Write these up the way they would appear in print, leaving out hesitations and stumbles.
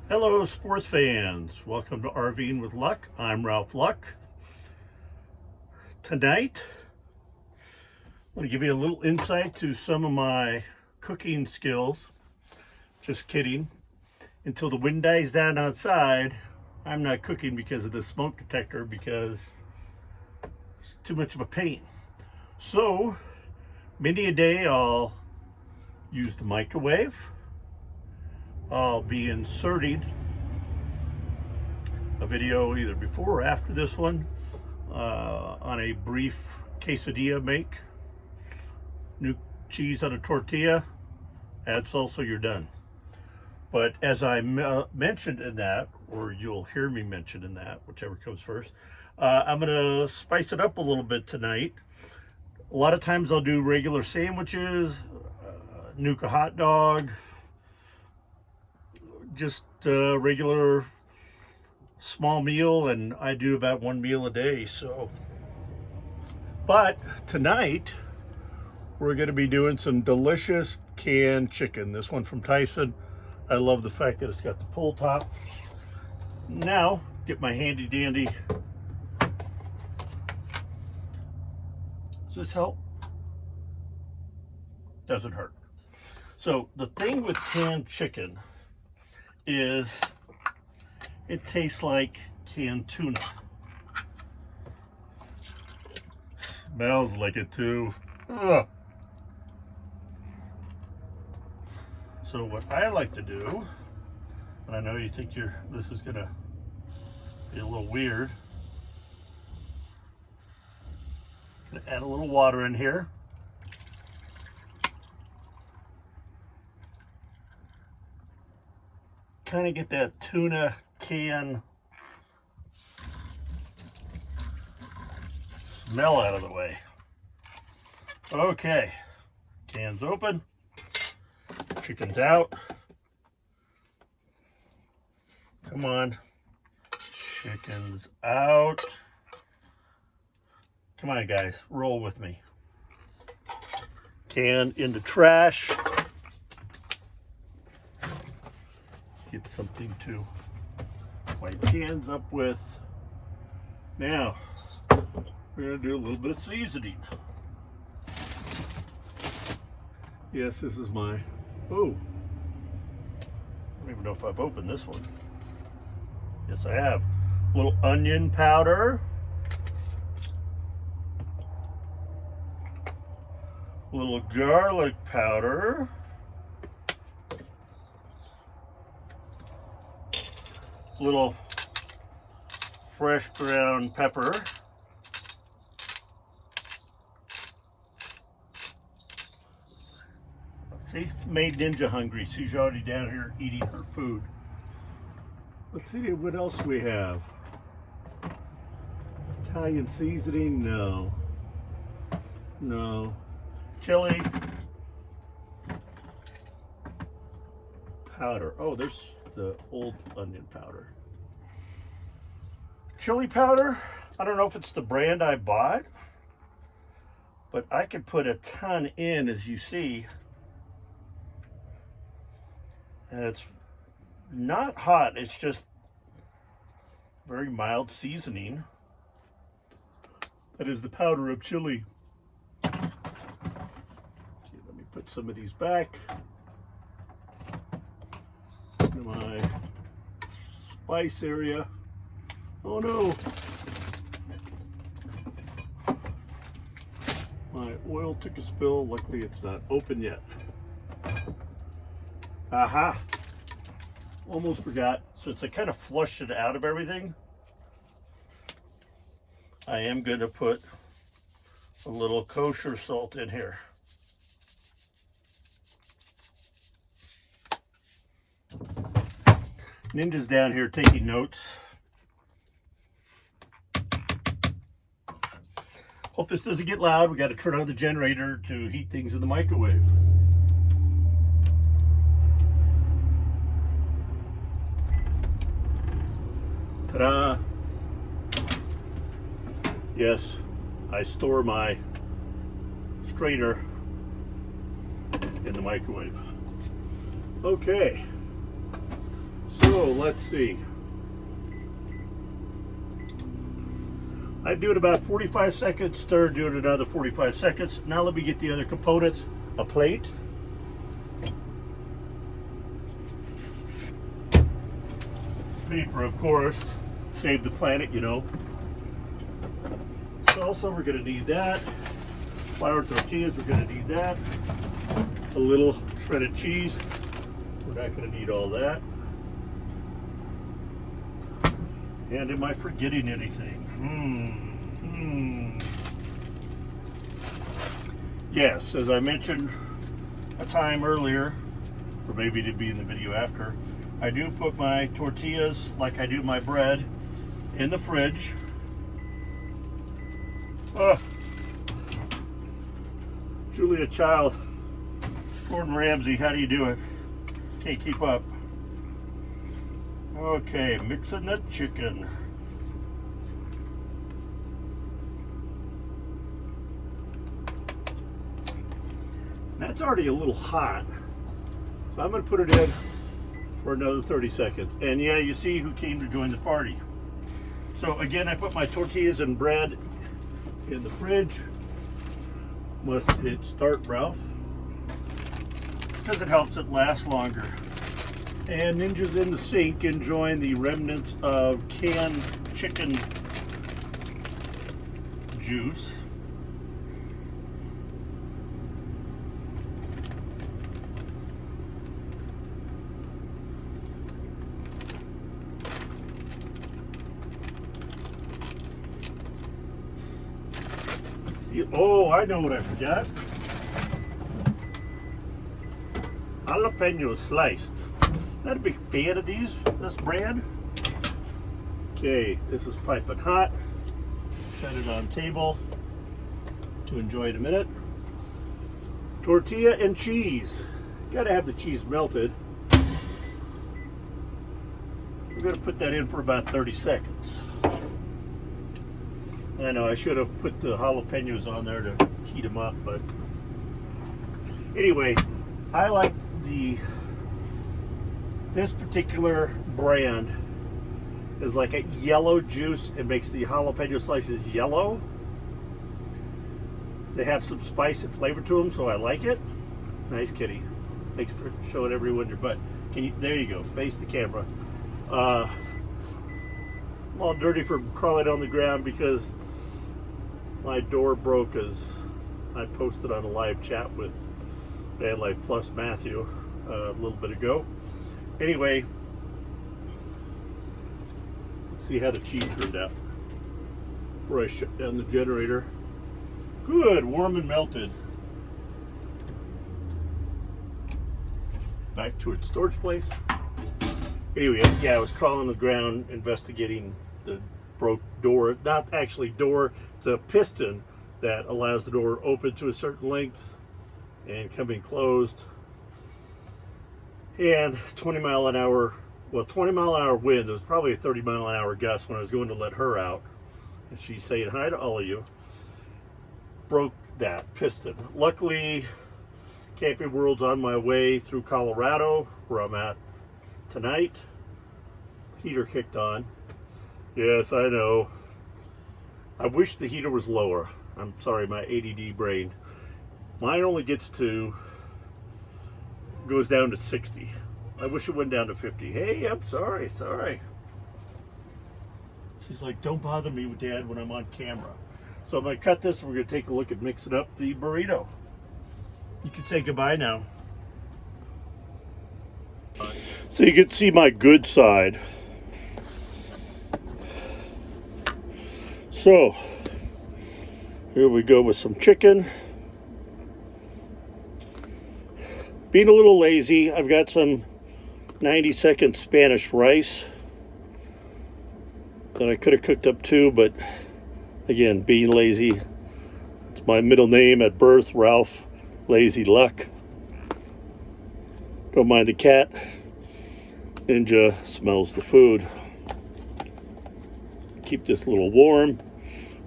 Hello, sports fans. Welcome to RVing with Luck. I'm Ralph Luck. Tonight, I'm going to give you a little insight to some of my cooking skills. Just kidding. Until the wind dies down outside, I'm not cooking because of the smoke detector because it's too much of a pain. So, many a day I'll use the microwave. I'll be inserting a video either before or after this one on a brief quesadilla make. New cheese on a tortilla, add salsa, you're done. But as I mentioned in that, or you'll hear me mention in that, whichever comes first, I'm going to spice it up a little bit tonight. A lot of times I'll do regular sandwiches, nuka hot dog, just a regular small meal, and I do about one meal a day. So, but tonight we're going to be doing some delicious canned chicken. This one from Tyson. I love the fact that it's got the pull top. Now, get my handy dandy. Does this help? Doesn't hurt. So the thing with canned chicken is it tastes like canned tuna. Smells like it too. Ugh. So what I like to do, and I know you think this is gonna be a little weird, gonna add a little water in here. Kind of get that tuna can smell out of the way. Okay, can's open, chicken's out. Come on, chicken's out. Come on, guys, roll with me. Can in the trash. Get something to wipe hands up with. Now, we're going to do a little bit of seasoning. Yes, this is my, I don't even know if I've opened this one. Yes, I have. A little onion powder. A little garlic powder. Little fresh ground pepper. See, made Ninja hungry. She's already down here eating her food. Let's see what else we have. Italian seasoning, no. No. Chili powder. Oh, there's the old onion powder. Chili powder, I don't know if it's the brand I bought, but I could put a ton in, as you see. And it's not hot, it's just very mild seasoning. That is the powder of chili. Okay, let me put some of these back into my spice area. Oh no! My oil took a spill. Luckily it's not open yet. Aha! Almost forgot. Since I kind of flushed it out of everything, I am going to put a little kosher salt in here. Ninja's down here taking notes. Hope this doesn't get loud. We got to turn on the generator to heat things in the microwave. Ta-da! Yes, I store my strainer in the microwave. Okay, So let's see. I do it about 45 seconds, stir, do it another 45 seconds. Now let me get the other components. A plate. Paper, of course. Save the planet, you know. Salsa, we're gonna need that. Flour tortillas, we're gonna need that. A little shredded cheese. We're not gonna need all that. And am I forgetting anything? Yes, as I mentioned a time earlier, or maybe it'd be in the video after, I do put my tortillas, like I do my bread, in the fridge. Julia Child, Gordon Ramsay, how do you do it? Can't keep up. Okay, mixing the chicken. That's already a little hot, so I'm going to put it in for another 30 seconds. And yeah, you see who came to join the party. So again, I put my tortillas and bread in the fridge. Must hit start, Ralph, because it helps it last longer. And Ninja's in the sink enjoying the remnants of canned chicken juice. Oh, I know what I forgot. Jalapeno sliced. Not a big fan of this brand. Okay, this is piping hot. Set it on table to enjoy in a minute. Tortilla and cheese. Gotta have the cheese melted. We're gonna put that in for about 30 seconds. I know I should have put the jalapenos on there to heat them up, but anyway, I like this particular brand is like a yellow juice. It makes the jalapeno slices yellow. They have some spice and flavor to them, so I like it. Nice kitty. Thanks for showing everyone your butt. There you go. Face the camera. I'm all dirty for crawling on the ground because my door broke as I posted on a live chat with Van Life Plus Matthew a little bit ago. Anyway, let's see how the cheese turned out before I shut down the generator. Good, warm and melted. Back to its storage place. Anyway, yeah, I was crawling on the ground investigating the broke door. Not actually door, it's a piston that allows the door open to a certain length and coming closed. And 20 mile an hour wind. There was probably a 30 mile an hour gust when I was going to let her out. And she's saying hi to all of you. Broke that piston. Luckily, Camping World's on my way through Colorado, where I'm at tonight. Heater kicked on. Yes, I know. I wish the heater was lower. I'm sorry, my ADD brain. Mine only goes down to 60. I wish it went down to 50. Hey, I'm sorry. She's like, don't bother me with Dad when I'm on camera. So I'm going to cut this and we're going to take a look at mixing up the burrito. You can say goodbye now. So you can see my good side. So here we go with some chicken. Being a little lazy, I've got some 90-second Spanish rice that I could have cooked up too, but again, being lazy. It's my middle name at birth, Ralph Lazy Luck. Don't mind the cat. Ninja smells the food. Keep this a little warm.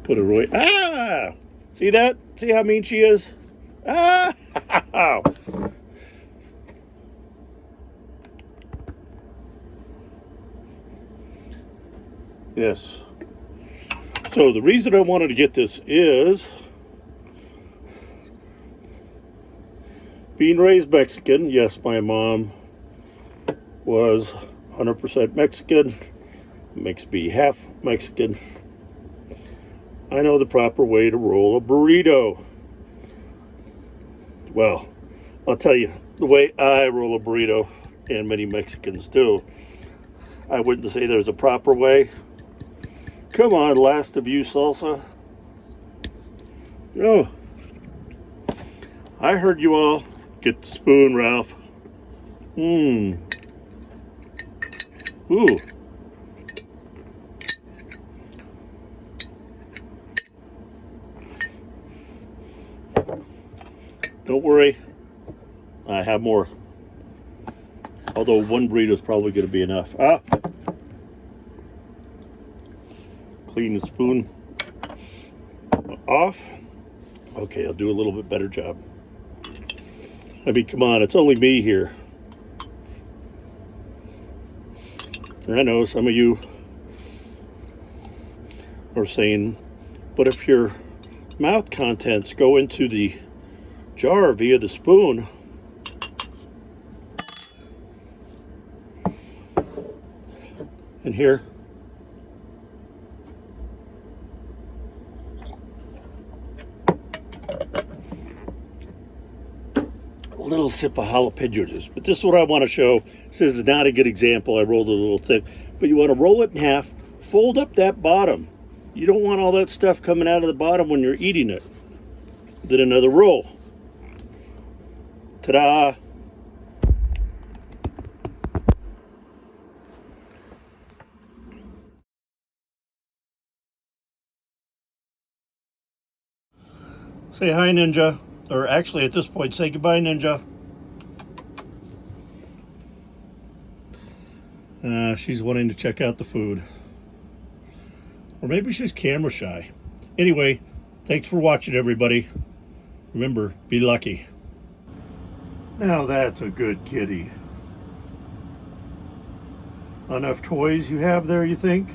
Put it away. Ah! See that? See how mean she is? Ah! Yes. So the reason I wanted to get this is being raised Mexican. Yes, my mom was 100% Mexican. Makes me half Mexican. I know the proper way to roll a burrito. Well, I'll tell you, the way I roll a burrito, and many Mexicans do, I wouldn't say there's a proper way. Come on, last of you, salsa. Oh, I heard you all. Get the spoon, Ralph. Ooh. Don't worry, I have more. Although one burrito is probably going to be enough. Clean the spoon off. Okay, I'll do a little bit better job. I mean, come on, it's only me here. I know some of you are saying, but if your mouth contents go into the jar via the spoon, and here, a little sip of jalapeno juice. But this is what I want to show. This is not a good example. I rolled it a little thick, but you want to roll it in half, fold up that bottom. You don't want all that stuff coming out of the bottom when you're eating it. Then another roll. Ta-da! Say hi, Ninja. Or actually, at this point, say goodbye, Ninja. She's wanting to check out the food. Or maybe she's camera shy. Anyway, thanks for watching, everybody. Remember, be lucky. Now that's a good kitty. Enough toys you have there, you think?